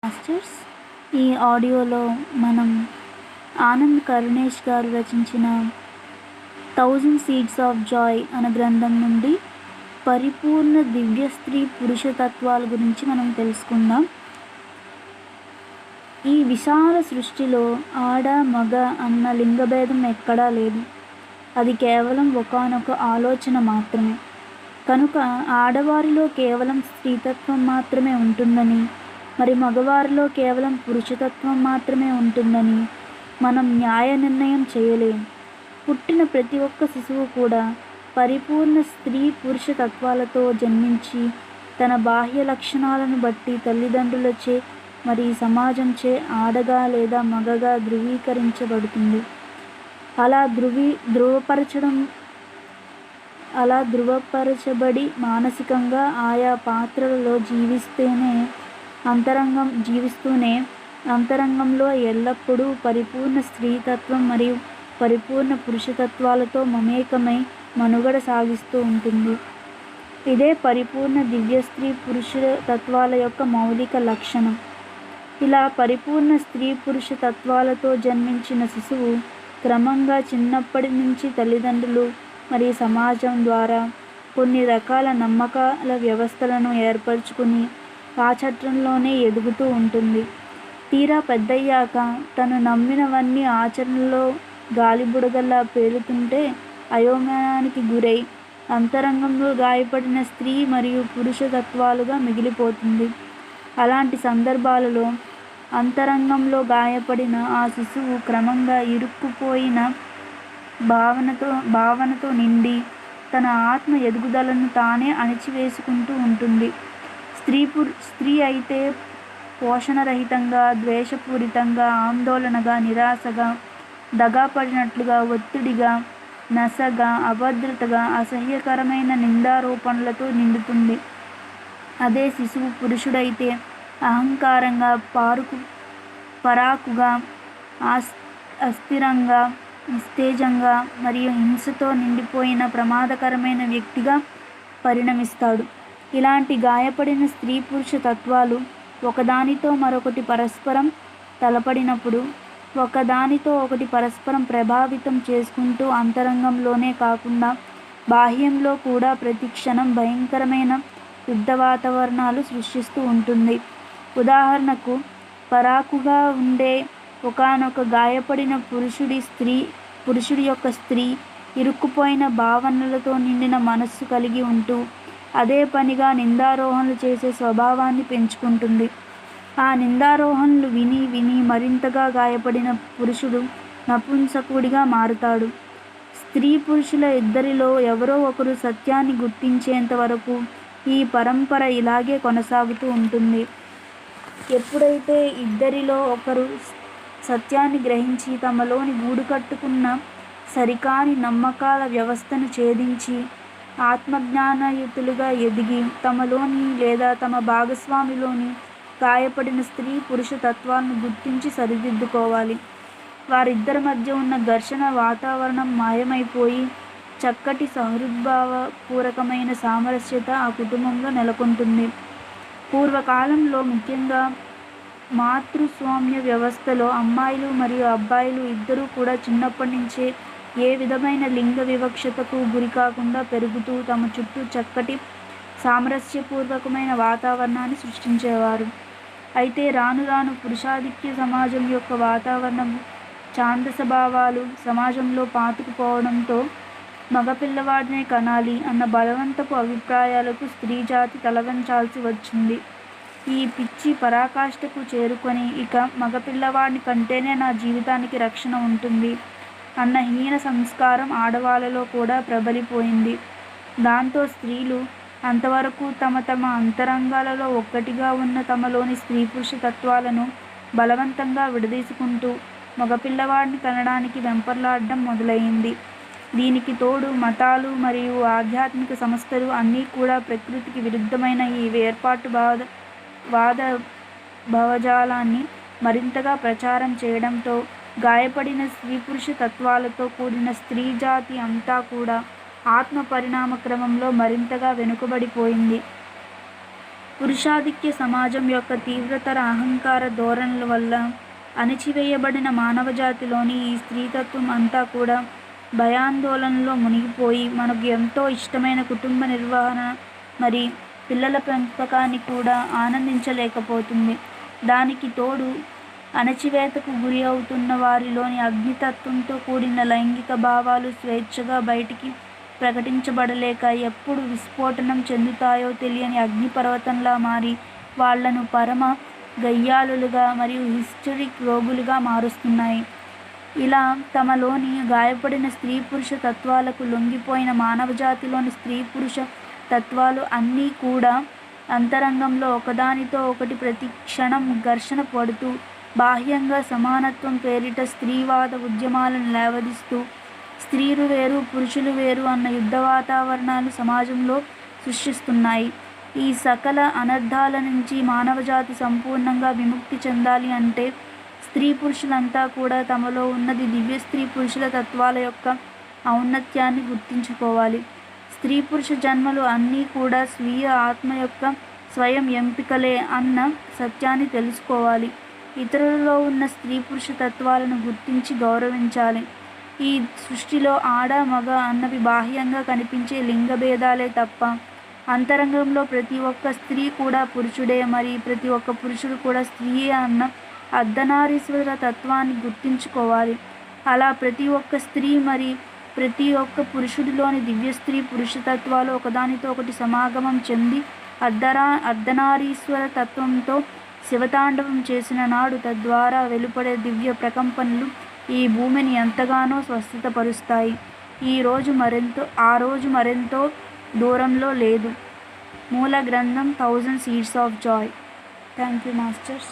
Masters. ఈ ఆడియోలో మనం ఆనంద్ కరుణేష్ గారు రచించిన 1000 సీడ్స్ ఆఫ్ జాయ్ అనే గ్రంథం నుండి పరిపూర్ణ దివ్య స్త్రీ పురుష తత్వాల గురించి మనం తెలుసుకుందాం. ఈ విశాల సృష్టిలో ఆడ మగ అన్న లింగభేదం ఎక్కడా లేదు. అది కేవలం ఒకానొక ఆలోచన మాత్రమే. కనుక ఆడవారిలో కేవలం స్త్రీతత్వం మాత్రమే ఉంటుందని, మరి మగవారిలో కేవలం పురుషతత్వం మాత్రమే ఉంటుందని మనం న్యాయ నిర్ణయం చేయలేం. పుట్టిన ప్రతి ఒక్క శిశువు కూడా పరిపూర్ణ స్త్రీ పురుష తత్వాలతో జన్మించి తన బాహ్య లక్షణాలను బట్టి తల్లిదండ్రులచే మరి సమాజంచే ఆడగా లేదా మగగా ధృవీకరించబడుతుంది. అలా ధృవపరచబడి మానసికంగా ఆయా పాత్రలలో జీవిస్తూనే అంతరంగంలో ఎల్లప్పుడూ పరిపూర్ణ స్త్రీతత్వం మరియు పరిపూర్ణ పురుషతత్వాలతో మమేకమై మనుగడ సాగిస్తూ ఉంటుంది. ఇదే పరిపూర్ణ దివ్య స్త్రీ పురుష తత్వాల యొక్క మౌలిక లక్షణం. ఇలా పరిపూర్ణ స్త్రీ పురుష తత్వాలతో జన్మించిన శిశువు క్రమంగా చిన్నప్పటి నుంచి తల్లిదండ్రులు మరియు సమాజం ద్వారా కొన్ని రకాల నమ్మకాల వ్యవస్థలను ఏర్పరచుకుని ఆ చట్రంలోనే ఎదుగుతూ ఉంటుంది. తీరా పెద్దయ్యాక తను నమ్మినవన్నీ ఆచరణలో గాలిబుడగల్లా పేలుతుంటే అయోమయానికి గురై అంతరంగంలో గాయపడిన స్త్రీ మరియు పురుష తత్వాలుగా మిగిలిపోతుంది. అలాంటి సందర్భాలలో అంతరంగంలో గాయపడిన ఆ శిశువు క్రమంగా ఇరుక్కుపోయిన భావనతో నిండి తన ఆత్మ ఎదుగుదలను తానే అణిచివేసుకుంటూ ఉంటుంది. స్త్రీ అయితే పోషణరహితంగా, ద్వేషపూరితంగా, ఆందోళనగా, నిరాశగా, దగాపడినట్లుగా, ఒత్తిడిగా, నసగా, అభద్రతగా, అసహ్యకరమైన నిందారోపణలతో నిండుతుంది. అదే శిశువు పురుషుడైతే అహంకారంగా, పరాకుగా, అస్థిరంగా, నిస్తేజంగా మరియు హింసతో నిండిపోయిన ప్రమాదకరమైన వ్యక్తిగా పరిణమిస్తాడు. ఇలాంటి గాయపడిన స్త్రీ పురుష తత్వాలు ఒకదానితో మరొకటి పరస్పరం తలపడినప్పుడు ఒకదానితో ఒకటి పరస్పరం ప్రభావితం చేసుకుంటూ అంతరంగంలోనే కాకుండా బాహ్యంలో కూడా ప్రతి క్షణం భయంకరమైన యుద్ధ వాతావరణాలు సృష్టిస్తూ ఉంటుంది. ఉదాహరణకు, పరాకుగా ఉండే ఒకానొక గాయపడిన పురుషుడి యొక్క స్త్రీ ఇరుక్కుపోయిన భావనలతో నిండిన మనస్సు కలిగి ఉంటూ అదే పనిగా నిందారోహణలు చేసే స్వభావాన్ని పెంచుకుంటుంది. ఆ నిందారోహణలు విని మరింతగా గాయపడిన పురుషుడు నపుంసకుడిగా మారుతాడు. స్త్రీ పురుషుల ఇద్దరిలో ఎవరో ఒకరు సత్యాన్ని గుర్తించేంత వరకు ఈ పరంపర ఇలాగే కొనసాగుతూ ఉంటుంది. ఎప్పుడైతే ఇద్దరిలో ఒకరు సత్యాన్ని గ్రహించి తమలోని గూడు కట్టుకున్న సరికాని నమ్మకాల వ్యవస్థను ఛేదించి ఆత్మజ్ఞానయుతులుగా ఎదిగి తమలోని లేదా తమ భాగస్వామిలోని గాయపడిన స్త్రీ పురుష తత్వాలను గుర్తించి సరిదిద్దుకోవాలి. వారిద్దరి మధ్య ఉన్న ఘర్షణ వాతావరణం మాయమైపోయి చక్కటి సహృద్భావపూర్వకమైన సామరస్యత ఆ కుటుంబంలో నెలకొంటుంది. పూర్వకాలంలో ముఖ్యంగా మాతృస్వామ్య వ్యవస్థలో అమ్మాయిలు మరియు అబ్బాయిలు ఇద్దరూ కూడా చిన్నప్పటి నుంచే ఏ విధమైన లింగ వివక్షతకు గురికాకుండా పెరుగుతూ తమ చుట్టూ చక్కటి సామరస్యపూర్వకమైన వాతావరణాన్ని సృష్టించేవారు. అయితే రాను రాను పురుషాధిక్య సమాజం యొక్క వాతావరణం, ఛాందస భావాలు సమాజంలో పాతుకుపోవడంతో మగపిల్లవాడినే కనాలి అన్న బలవంతపు అభిప్రాయాలకు స్త్రీ జాతి తలవంచాల్సి వచ్చింది. ఈ పిచ్చి పరాకాష్ఠకు చేరుకొని ఇక మగపిల్లవాడిని కంటేనే నా జీవితానికి రక్షణ ఉంటుంది అన్న హీన సంస్కారం ఆడవాళ్ళలో కూడా ప్రబలిపోయింది. దాంతో స్త్రీలు అంతవరకు తమ అంతరంగాలలో ఒక్కటిగా ఉన్న తమలోని స్త్రీ పురుష తత్వాలను బలవంతంగా విడదీసుకుంటూ మగపిల్లవాడిని కనడానికి వెంపర్లాడడం మొదలైంది. దీనికి తోడు మతాలు మరియు ఆధ్యాత్మిక సంస్థలు అన్నీ కూడా ప్రకృతికి విరుద్ధమైన ఈ వాద భావజాలాన్ని మరింతగా ప్రచారం చేయడంతో గాయపడిన స్త్రీ పురుష తత్వాలతో కూడిన స్త్రీ జాతి అంతా కూడా ఆత్మ పరిణామ క్రమంలో మరింతగా వెనుకబడిపోయింది. పురుషాధిక్య సమాజం యొక్క తీవ్రతర అహంకార ధోరణుల వల్ల అణచివేయబడిన మానవజాతిలోని ఈ స్త్రీతత్వం అంతా కూడా భయాందోళనలో మునిగిపోయి మనకు ఎంతో ఇష్టమైన కుటుంబ నిర్వహణ మరి పిల్లల పెంపకాన్ని కూడా ఆనందించలేకపోతుంది. దానికి తోడు అణచివేతకు గురి అవుతున్న వారిలోని అగ్నితత్వంతో కూడిన లైంగిక భావాలు స్వేచ్ఛగా బయటికి ప్రకటించబడలేక ఎప్పుడు విస్ఫోటనం చెందుతాయో తెలియని అగ్నిపర్వతంలా మారి వాళ్లను పరమ గయ్యాళులుగా మరియు హిస్టరిక్ రోగులుగా మారుస్తున్నాయి. ఇలా తమలోని గాయపడిన స్త్రీ పురుష తత్వాలకు లొంగిపోయిన మానవజాతిలోని స్త్రీ పురుష తత్వాలు అన్నీ కూడా అంతరంగంలో ఒకదానితో ఒకటి ప్రతి క్షణం ఘర్షణ పడుతూ బాహ్యంగా సమానత్వం పేరిట స్త్రీవాద ఉద్యమాలను లేవదీస్తూ స్త్రీలు వేరు పురుషులు వేరు అన్న యుద్ధ వాతావరణాలు సమాజంలో సృష్టిస్తున్నాయి. ఈ సకల అనర్థాల నుంచి మానవజాతి సంపూర్ణంగా విముక్తి చెందాలి అంటే స్త్రీ పురుషులంతా కూడా తమలో ఉన్నది దివ్య స్త్రీ పురుషుల తత్వాల యొక్క ఔన్నత్యాన్ని గుర్తించుకోవాలి. స్త్రీ పురుష జన్మలు అన్నీ కూడా స్వీయ ఆత్మ యొక్క స్వయం ఎంపికలే అన్న సత్యాన్ని తెలుసుకోవాలి. ఇతరులలో ఉన్న స్త్రీ పురుష తత్వాలను గుర్తించి గౌరవించాలి. ఈ సృష్టిలో ఆడ మగ అన్నవి బాహ్యంగా కనిపించే లింగ భేదాలే తప్ప అంతరంగంలో ప్రతి ఒక్క స్త్రీ కూడా పురుషుడే, మరి ప్రతి ఒక్క పురుషుడు కూడా స్త్రీయే అన్న అర్ధనారీశ్వర తత్వాన్ని గుర్తించుకోవాలి. అలా ప్రతి ఒక్క స్త్రీ మరి ప్రతి ఒక్క పురుషుడిలోని దివ్య స్త్రీ పురుషతత్వాలు ఒకదానితో ఒకటి సమాగమం చెంది అర్ధనారీశ్వర తత్వంతో శివతాండవం చేసిన నాడు తద్వారా వెలుపడే దివ్య ప్రకంపనలు ఈ భూమిని ఎంతగానో స్వస్థతపరుస్తాయి. ఆ రోజు మరెంతో దూరంలో లేదు. మూల గ్రంథం 1000 Seeds of Joy. Thank you masters.